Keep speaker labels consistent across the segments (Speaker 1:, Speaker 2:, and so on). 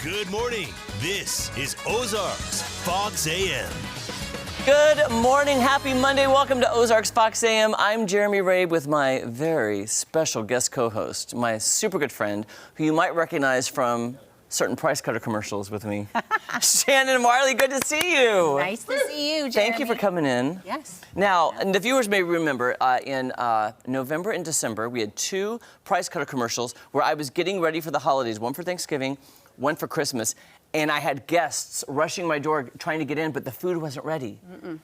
Speaker 1: Good morning. This is Ozarks Fox AM.
Speaker 2: Good morning. Happy Monday. Welcome to Ozarks Fox AM. I'm Jeremy Rabe with my very special guest co-host, my super good friend, who you might recognize from certain price cutter commercials with me. Shannon Marley, good to see you.
Speaker 3: Nice to see you, Jeremy.
Speaker 2: Thank you for coming in.
Speaker 3: Yes.
Speaker 2: Now, and the viewers may remember in November and December, we had two price cutter commercials where I was getting ready for the holidays, one for Thanksgiving, one for Christmas. And I had guests rushing my door trying to get in, but the food wasn't ready.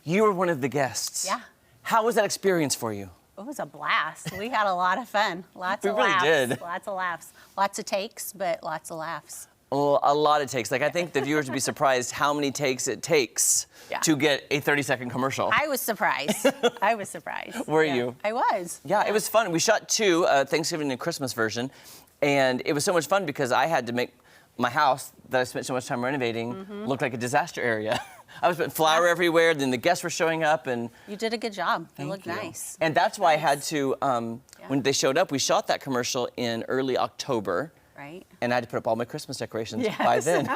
Speaker 2: You were one of the guests.
Speaker 3: Yeah.
Speaker 2: How was that experience for you?
Speaker 3: It was a blast. We had a lot of fun. Lots of
Speaker 2: really
Speaker 3: laughs.
Speaker 2: did.
Speaker 3: Lots of laughs. Lots of takes, but lots of laughs.
Speaker 2: Well, a lot of takes. Like, I think the viewers would be surprised how many takes it takes to get a 30-second commercial.
Speaker 3: I was surprised. I was surprised.
Speaker 2: Were you?
Speaker 3: I was.
Speaker 2: Yeah, it was fun. We shot two, Thanksgiving and Christmas version, and it was so much fun because I had to make my house that I spent so much time renovating look like a disaster area. I was putting flour everywhere, then the guests were showing up, and
Speaker 3: You did a good job. It looked
Speaker 2: you.
Speaker 3: nice.
Speaker 2: And that's why I had to, when they showed up, we shot that commercial in early October.
Speaker 3: Right.
Speaker 2: And I had to put up all my Christmas decorations
Speaker 3: Yes.
Speaker 2: by then.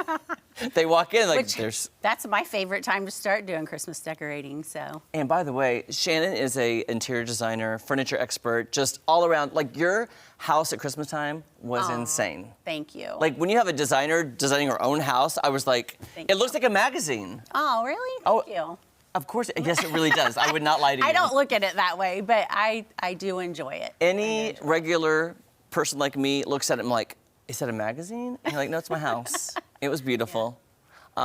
Speaker 2: They walk in like,
Speaker 3: Which, that's my favorite time to start doing Christmas decorating, so.
Speaker 2: And by the way, Shannon is a interior designer, furniture expert, just all around. Like, your house at Christmas time was insane.
Speaker 3: Thank you.
Speaker 2: Like, when you have a designer designing her own house, I was like, it looks like a magazine.
Speaker 3: Oh, really? Thank you.
Speaker 2: Of course, yes, it really does. I would not lie to you.
Speaker 3: I don't look at it that way, but I do enjoy it.
Speaker 2: Any regular person like me looks at it and I'm like, is that a magazine? And you're like, no, it's my house. It was beautiful,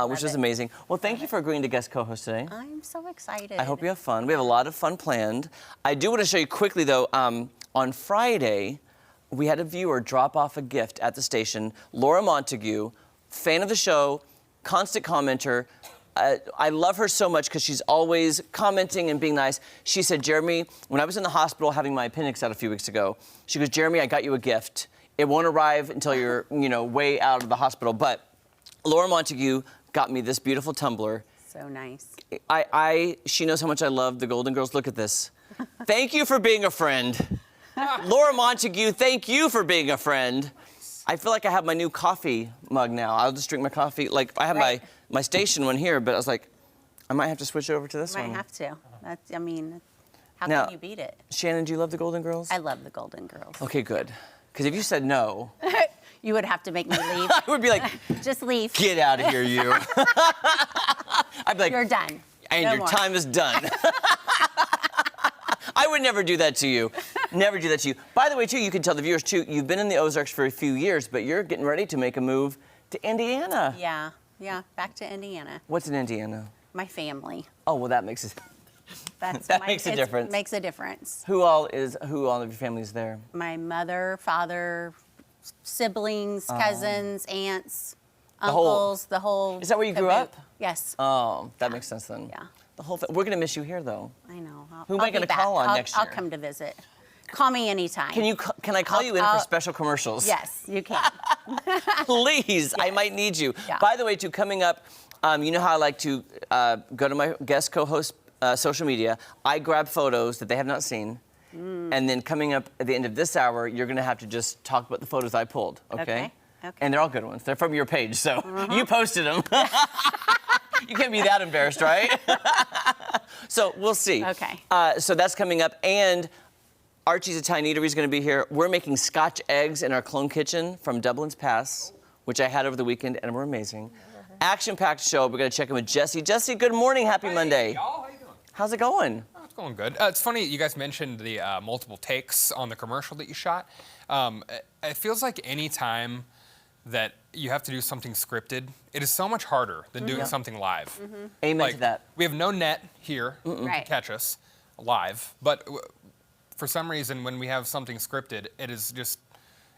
Speaker 2: which was amazing. Well, thank you for agreeing to guest co-host today.
Speaker 3: I'm so excited.
Speaker 2: I hope you have fun. We have a lot of fun planned. I do want to show you quickly, though, on Friday, we had a viewer drop off a gift at the station. Laura Montague, fan of the show, constant commenter. I love her so much because she's always commenting and being nice. She said, Jeremy, when I was in the hospital having my appendix out a few weeks ago, she goes, Jeremy, I got you a gift. It won't arrive until you're, way out of the hospital. But Laura Montague got me this beautiful tumbler.
Speaker 3: So nice.
Speaker 2: She knows how much I love the Golden Girls. Look at this. Thank you for being a friend. Laura Montague, thank you for being a friend. I feel like I have my new coffee mug now. I'll just drink my coffee. Like, I have my station one here, but I was like, I might have to switch over to this one.
Speaker 3: Might have to. How
Speaker 2: Now,
Speaker 3: can you beat it?
Speaker 2: Shannon, do you love the Golden Girls?
Speaker 3: I love the Golden Girls.
Speaker 2: Okay, good. Because if you said no,
Speaker 3: You would have to make me leave.
Speaker 2: I would be like,
Speaker 3: Just leave.
Speaker 2: get out of here, you. I'd be like,
Speaker 3: You're done.
Speaker 2: And
Speaker 3: No
Speaker 2: your
Speaker 3: more.
Speaker 2: time is done. I would never do that to you. Never do that to you. By the way, too, you can tell the viewers, too, you've been in the Ozarks for a few years, but you're getting ready to make a move to Indiana.
Speaker 3: Yeah, back to Indiana.
Speaker 2: What's in Indiana?
Speaker 3: My family.
Speaker 2: Oh, well, that makes it.
Speaker 3: That's
Speaker 2: That makes a difference.
Speaker 3: Makes a difference.
Speaker 2: Who all of your family is there?
Speaker 3: My mother, father, siblings, cousins, aunts,
Speaker 2: whole-
Speaker 3: uncles, the whole.
Speaker 2: Is that where you grew
Speaker 3: caboot.
Speaker 2: up?
Speaker 3: Yes.
Speaker 2: Oh, that makes sense then.
Speaker 3: Yeah.
Speaker 2: The whole thing. We're going to miss you here, though.
Speaker 3: I know.
Speaker 2: Who am I
Speaker 3: I'll be
Speaker 2: gonna
Speaker 3: back.
Speaker 2: call on
Speaker 3: I'll-
Speaker 2: next
Speaker 3: I'll
Speaker 2: year?
Speaker 3: come to visit. Call me anytime.
Speaker 2: Can I call you in for special commercials?
Speaker 3: Yes, you can.
Speaker 2: Please, I might need you.
Speaker 3: Yeah.
Speaker 2: By the way, too, coming up, you know how I like to go to my guest co-host social media. I grab photos that they have not seen. And then coming up at the end of this hour, you're going to have to just talk about the photos I pulled, okay?
Speaker 3: Okay.
Speaker 2: And they're all good ones. They're from your page, so you posted them. You can't be that embarrassed, right? So we'll see.
Speaker 3: Okay.
Speaker 2: So that's coming up. And Archie's Italian Eatery is going to be here. We're making Scotch eggs in our clone kitchen from Dublin's Pass, which I had over the weekend, and were amazing. Action-packed show. We're going to check in with Jesse. Jesse, good morning. Happy Monday.
Speaker 4: Y'all, how you doing?
Speaker 2: How's it going?
Speaker 4: Oh, it's going good. It's funny you guys mentioned the multiple takes on the commercial that you shot. It feels like any time that you have to do something scripted, it is so much harder than doing something live.
Speaker 2: Amen to that.
Speaker 4: We have no net here to
Speaker 3: Right.
Speaker 4: catch us live, but for some reason, when we have something scripted, it is just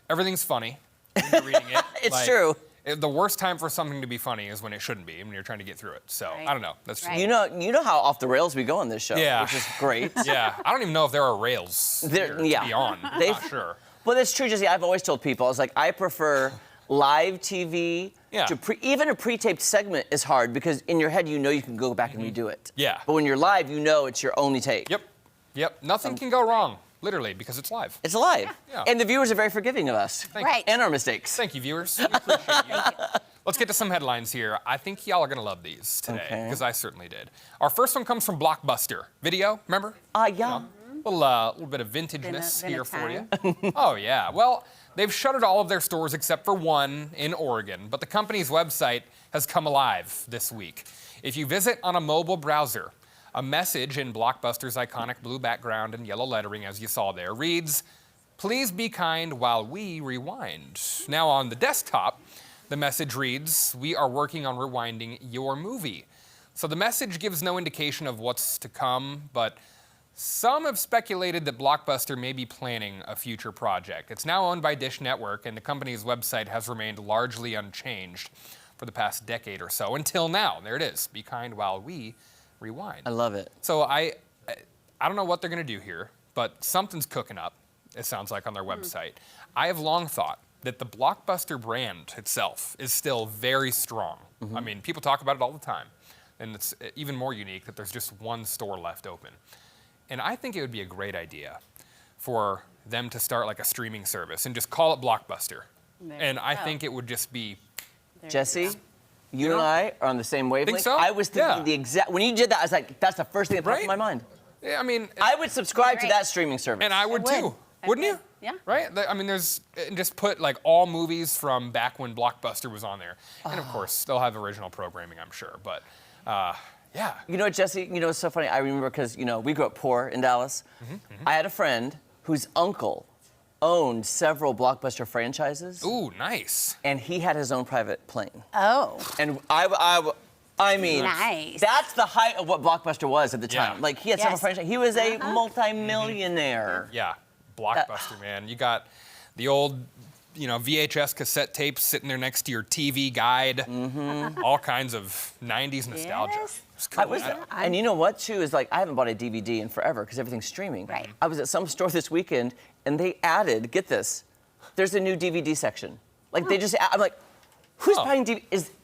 Speaker 4: everything's funny when you're reading it.
Speaker 2: It's true.
Speaker 4: The worst time for something to be funny is when it shouldn't be, when you're trying to get through it. So
Speaker 3: Right.
Speaker 4: I don't know. That's
Speaker 3: Right.
Speaker 2: You know how off the rails we go on this show,
Speaker 4: Yeah.
Speaker 2: which is great.
Speaker 4: yeah. I don't even know if there are rails
Speaker 2: There-
Speaker 4: here
Speaker 2: yeah.
Speaker 4: to be on. I'm
Speaker 2: They've-
Speaker 4: not sure.
Speaker 2: Well, that's true, Jesse. I've always told people, I was like, I prefer live TV.
Speaker 4: Yeah.
Speaker 2: Even a pre-taped segment is hard because in your head you know you can go back and redo it.
Speaker 4: Yeah.
Speaker 2: But when you're live, you know it's your only take.
Speaker 4: Yep. Nothing can go wrong. Literally, because it's live.
Speaker 2: It's live.
Speaker 4: Yeah.
Speaker 2: And the viewers are very forgiving of us.
Speaker 4: Thank
Speaker 3: Right.
Speaker 2: And our mistakes.
Speaker 4: Thank you, viewers. We appreciate you. let's get to some headlines here. I think y'all are going to love these today, because I certainly did. Our first one comes from Blockbuster Video, remember?
Speaker 2: Yeah.
Speaker 4: Little bit of vintageness here for you. Oh, yeah. Well, they've shuttered all of their stores except for one in Oregon, but the company's website has come alive this week. If you visit on a mobile browser, a message in Blockbuster's iconic blue background and yellow lettering, as you saw there, reads, "Please be kind while we rewind." Now on the desktop, the message reads, "We are working on rewinding your movie." So the message gives no indication of what's to come, but some have speculated that Blockbuster may be planning a future project. It's now owned by Dish Network, and the company's website has remained largely unchanged for the past decade or so, until now. There it is. Be kind while we rewind.
Speaker 2: I love it.
Speaker 4: So I don't know what they're going to do here, but something's cooking up, it sounds like, on their website. I have long thought that the Blockbuster brand itself is still very strong. I mean, people talk about it all the time, and it's even more unique that there's just one store left open. And I think it would be a great idea for them to start like a streaming service and just call it Blockbuster. And I think it would just be...
Speaker 2: Jesse, you and I are on the same wavelength.
Speaker 4: Think so?
Speaker 2: I was thinking
Speaker 4: Yeah.
Speaker 2: the exact... When you did that, I was like, that's the first thing that popped in my mind.
Speaker 4: Yeah, I mean...
Speaker 2: I would subscribe to
Speaker 3: Great.
Speaker 2: that streaming service.
Speaker 4: And I would too. Wouldn't you?
Speaker 3: Yeah.
Speaker 4: Right? I mean, just put like all movies from back when Blockbuster was on there. And of course, they'll have original programming, I'm sure. But yeah.
Speaker 2: You know what, Jesse? You know, it's so funny. I remember because, you know, we grew up poor in Dallas. I had a friend whose uncle owned several Blockbuster franchises.
Speaker 4: Ooh, nice.
Speaker 2: And he had his own private plane.
Speaker 3: Oh.
Speaker 2: And I mean,
Speaker 3: Nice.
Speaker 2: that's the height of what Blockbuster was at the time.
Speaker 4: Yeah.
Speaker 2: Like, he had several
Speaker 3: Yes.
Speaker 2: franchises. He was a multi-millionaire.
Speaker 4: Yeah, Blockbuster, man. You got the old, VHS cassette tapes sitting there next to your TV guide. All kinds of 90s nostalgia.
Speaker 3: Yes.
Speaker 4: It's cool.
Speaker 2: And you know what, too, is like, I haven't bought a DVD in forever because everything's streaming.
Speaker 3: Right.
Speaker 2: I was at some store this weekend, and they added, get this, there's a new DVD section. Like, they just, I'm like, who's buying DVD?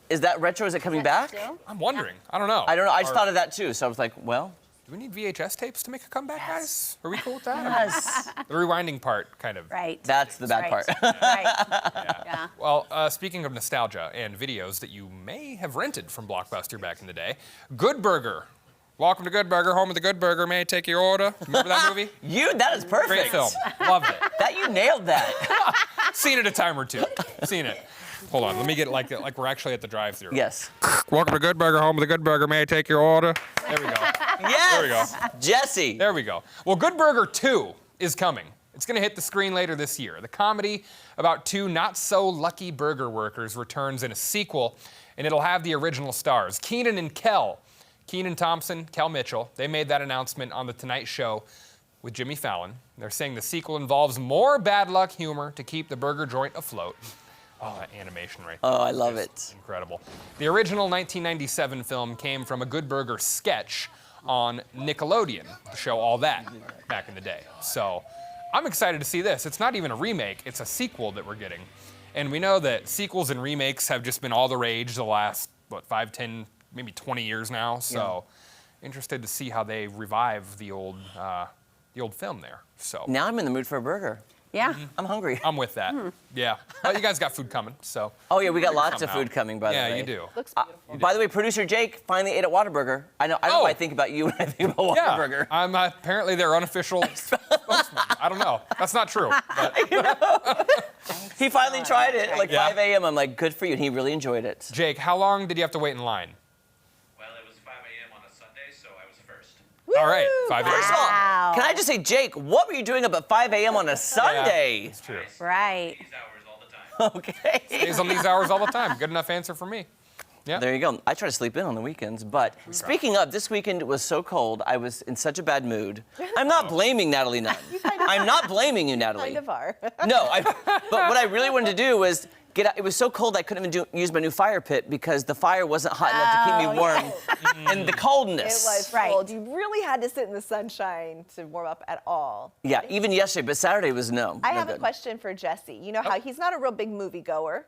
Speaker 2: Is that retro? Is it coming back?
Speaker 4: I'm wondering. I don't know.
Speaker 2: I don't know. I just thought of that, too. So I was like, well.
Speaker 4: Do we need VHS tapes to make a comeback, guys? Are we cool with that?
Speaker 2: Yes.
Speaker 4: The rewinding part, kind of.
Speaker 3: Right.
Speaker 2: That's the bad part.
Speaker 3: Right. Yeah.
Speaker 4: Well, speaking of nostalgia and videos that you may have rented from Blockbuster back in the day, Good Burger. Welcome to Good Burger, home of the Good Burger. May I take your order? Remember that movie?
Speaker 2: That is perfect.
Speaker 4: Great film. Loved it.
Speaker 2: You nailed that.
Speaker 4: Seen it a time or two. Seen it. Hold on, let me get it like we're actually at the drive-thru.
Speaker 2: Yes.
Speaker 4: Welcome to Good Burger, home of the Good Burger. May I take your order? There we go.
Speaker 2: Yes.
Speaker 4: There we go.
Speaker 2: Jesse.
Speaker 4: There we go. Well, Good Burger 2 is coming. It's going to hit the screen later this year. The comedy about two not-so-lucky burger workers returns in a sequel, and it'll have the original stars, Keenan and Kel. Keenan Thompson, Kel Mitchell. They made that announcement on The Tonight Show with Jimmy Fallon. They're saying the sequel involves more bad luck humor to keep the burger joint afloat. Oh, that animation right there.
Speaker 2: Oh, I love it.
Speaker 4: Incredible. The original 1997 film came from a Good Burger sketch on Nickelodeon, the show All That, back in the day. So I'm excited to see this. It's not even a remake, it's a sequel that we're getting. And we know that sequels and remakes have just been all the rage the last, 5, 10, maybe 20 years now. So interested to see how they revive the old film there. So
Speaker 2: Now I'm in the mood for a burger.
Speaker 3: Yeah.
Speaker 2: I'm hungry.
Speaker 4: I'm with that. Yeah. Well, you guys got food coming, so.
Speaker 2: Oh, yeah, we got lots of
Speaker 4: somehow.
Speaker 2: food coming, by the way.
Speaker 4: Yeah, you do.
Speaker 5: Looks beautiful.
Speaker 2: By the way, producer Jake finally ate at Whataburger. I know
Speaker 4: Oh.
Speaker 2: I think about you when I think about
Speaker 4: Yeah,
Speaker 2: Whataburger.
Speaker 4: I'm apparently their unofficial spokesman. I don't know. That's not true. But
Speaker 2: He finally tried it at like
Speaker 4: Yeah.
Speaker 2: 5 a.m. I'm like, good for you. And he really enjoyed it.
Speaker 4: Jake, how long did you have to wait in line?
Speaker 6: Well, it was 5 a.m. on a Sunday, so I was first.
Speaker 4: All right, 5 a.m.
Speaker 2: First of all, can I just say, Jake, what were you doing up at 5 a.m. on a Sunday?
Speaker 4: It's true.
Speaker 3: Right.
Speaker 6: These hours all the time.
Speaker 2: Okay.
Speaker 4: Stays on these hours all the time. Good enough answer for me. Yeah.
Speaker 2: There you go. I try to sleep in on the weekends, but speaking of, this weekend it was so cold, I was in such a bad mood. I'm not blaming Natalie Nunn. I'm not blaming you, Natalie.
Speaker 5: Kind of are.
Speaker 2: No, but what I really wanted to do was get out. It was so cold I couldn't even use my new fire pit because the fire wasn't hot enough to keep me warm in the
Speaker 5: It
Speaker 2: coldness.
Speaker 5: was
Speaker 3: Right.
Speaker 5: cold. You really had to sit in the sunshine to warm up at all.
Speaker 2: Yeah, even yesterday, but Saturday was no.
Speaker 5: I
Speaker 2: no
Speaker 5: have
Speaker 2: good.
Speaker 5: a question for Jesse. You know how he's not a real big movie goer.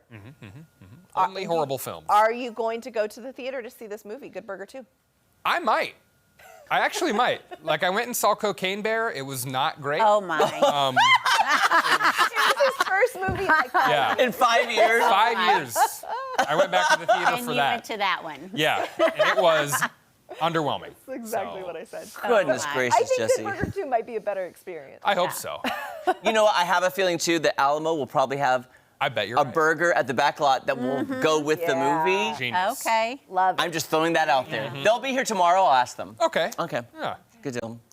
Speaker 4: Only horrible films.
Speaker 5: Are you going to go to the theater to see this movie, Good Burger 2?
Speaker 4: I might. I actually might. Like, I went and saw Cocaine Bear. It was not great.
Speaker 3: Oh my.
Speaker 5: It was his first movie like that.
Speaker 4: Yeah.
Speaker 2: In 5 years.
Speaker 4: 5 years. I went back to the theater
Speaker 3: And
Speaker 4: for
Speaker 3: you
Speaker 4: that.
Speaker 3: went to that one.
Speaker 4: Yeah, and it was underwhelming.
Speaker 5: That's exactly
Speaker 4: So,
Speaker 5: what I said.
Speaker 2: Goodness
Speaker 3: my.
Speaker 2: gracious,
Speaker 5: I think
Speaker 2: Jesse.
Speaker 5: that Burger 2 might be a better experience.
Speaker 4: I hope so.
Speaker 2: You know what? I have a feeling too that Alamo will probably have
Speaker 4: I bet you're
Speaker 2: a
Speaker 4: right.
Speaker 2: burger at the back lot that will go with the
Speaker 5: Yeah.
Speaker 2: movie.
Speaker 4: Genius.
Speaker 3: Okay.
Speaker 5: Love it.
Speaker 2: I'm just throwing that out there. They'll be here tomorrow. I'll ask them.
Speaker 4: Okay.
Speaker 2: Okay.
Speaker 4: Yeah.
Speaker 2: Good deal.